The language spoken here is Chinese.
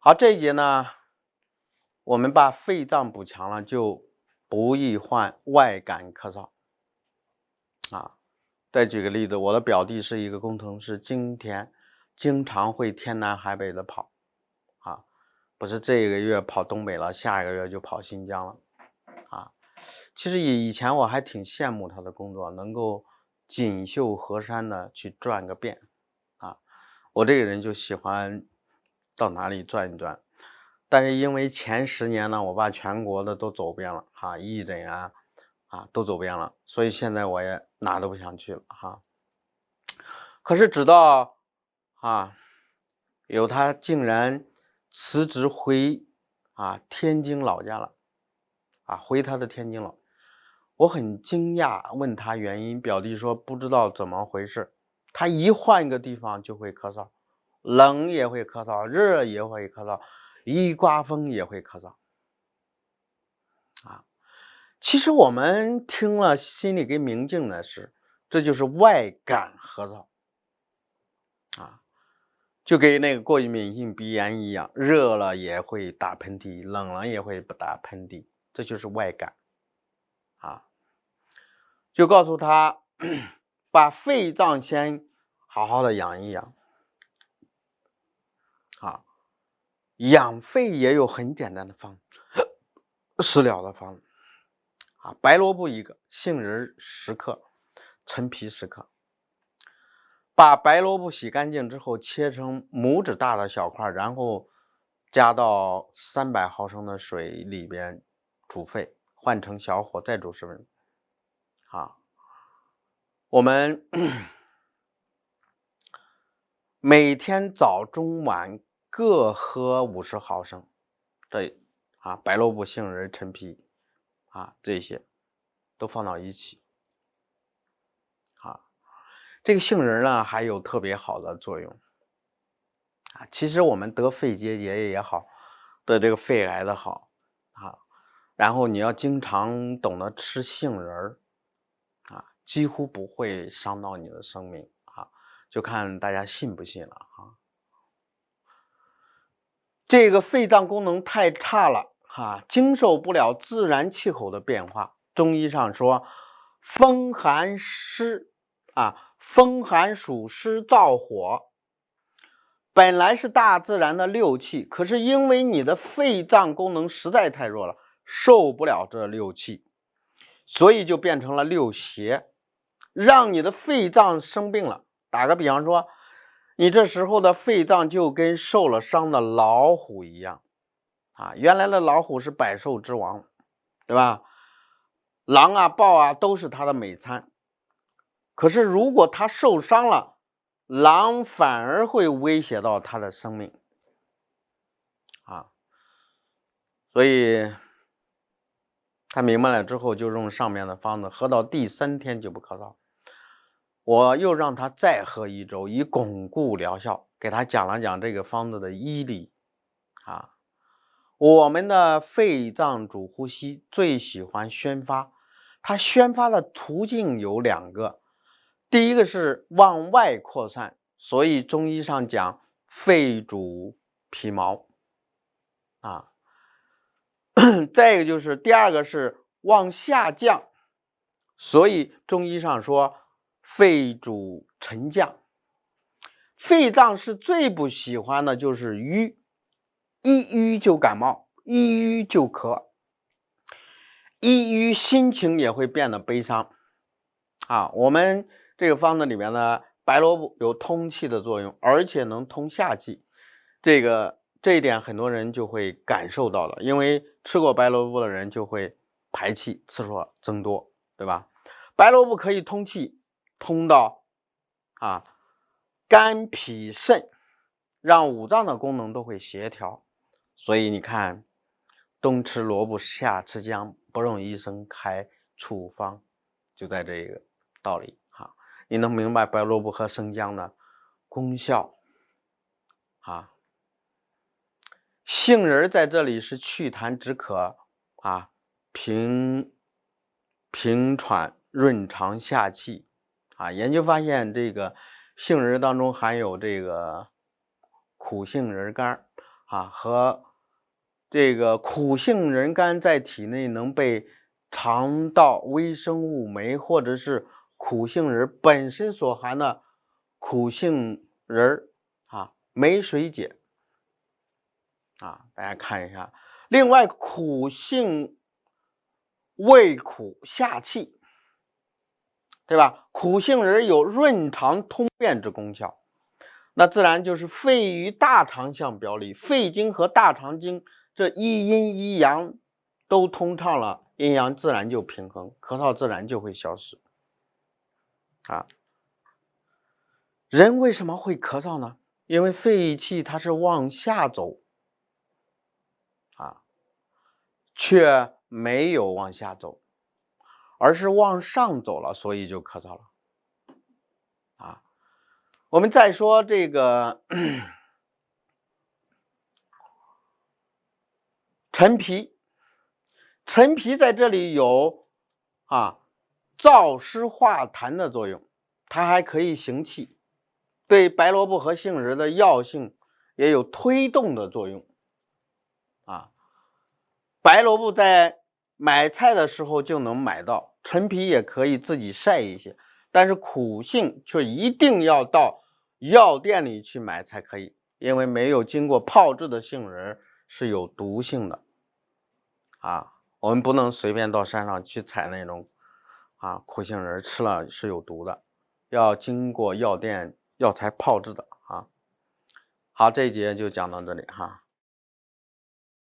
好，这一节呢，我们把肺脏补强了，就不易患外感咳嗽。再举个例子，我的表弟是一个工程师，经常会天南海北的跑，不是这个月跑东北了，下一个月就跑新疆了，其实以前我还挺羡慕他的工作，能够锦绣河山的去转个遍，我这个人就喜欢到哪里转一转。但是因为前10年呢，我把全国的都走遍了，义诊都走遍了，所以现在我也哪都不想去了，可是直到有他竟然辞职回天津老家了，回他的天津了。我很惊讶，问他原因，表弟说不知道怎么回事，他一换一个地方就会咳嗽，冷也会咳嗽，热也会咳嗽，一刮风也会咳嗽。其实我们听了心里跟明镜的是，这就是外感咳嗽，就跟那个过敏性鼻炎一样，热了也会打喷嚏，冷了也会打喷嚏，这就是外感。就告诉他把肺脏先好好的养一养。养肺也有很简单的方食疗的方子，白萝卜1个，杏仁10克，陈皮10克。把白萝卜洗干净之后切成拇指大的小块，然后加到300毫升的水里边煮沸，换成小火再煮10分钟。我们每天早中晚各喝50毫升，白萝卜、杏仁、陈皮这些都放到一起。这个杏仁呢还有特别好的作用。其实我们得肺结节也好，得这个肺癌的好然后你要经常懂得吃杏仁几乎不会伤到你的生命就看大家信不信了这个肺脏功能太差了经受不了自然气候的变化。中医上说风寒湿风寒暑湿燥火本来是大自然的6气，可是因为你的肺脏功能实在太弱了，受不了这6气，所以就变成了6邪，让你的肺脏生病了。打个比方说，你这时候的肺脏就跟受了伤的老虎一样原来的老虎是百兽之王，对吧？狼豹都是它的美餐，可是如果它受伤了，狼反而会威胁到它的生命所以他明白了之后，就用上面的方子，喝到第3天就不咳嗽。我又让他再喝1周，以巩固疗效，给他讲了讲这个方子的医理我们的肺脏主呼吸，最喜欢宣发，它宣发的途径有2个，第一个是往外扩散，所以中医上讲肺主皮毛再一个就是第2个是往下降，所以中医上说肺主沉降。肺脏是最不喜欢的就是瘀，一瘀就感冒，一瘀就咳，一瘀心情也会变得悲伤我们这个方子里面呢，白萝卜有通气的作用，而且能通下气，这一点很多人就会感受到了，因为吃过白萝卜的人就会排气次数增多，对吧？白萝卜可以通气，通到肝脾肾，让五脏的功能都会协调。所以你看，冬吃萝卜夏吃姜，不用医生开处方，就在这个道理你能明白白萝卜和生姜的功效杏仁在这里是祛痰止渴平喘润肠下气研究发现这个杏仁当中含有这个苦杏仁苷和这个苦杏仁苷在体内能被肠道微生物酶或者是苦杏仁本身所含的苦杏仁酶水解大家看一下。另外，苦杏味苦下气，对吧？苦杏仁有润肠通便之功效，那自然就是肺与大肠相表里，肺经和大肠经这一阴一阳都通畅了，阴阳自然就平衡，咳嗽自然就会消失。人为什么会咳嗽呢？因为肺气它是往下走却没有往下走，而是往上走了，所以就咳嗽了。我们再说这个陈皮，陈皮在这里有燥湿化痰的作用，它还可以行气，对白萝卜和杏仁的药性也有推动的作用。白萝卜在买菜的时候就能买到，陈皮也可以自己晒一些，但是苦杏却一定要到药店里去买才可以，因为没有经过泡制的杏仁是有毒性的我们不能随便到山上去采那种苦杏仁，吃了是有毒的，要经过药店药材泡制的好，这一节就讲到这里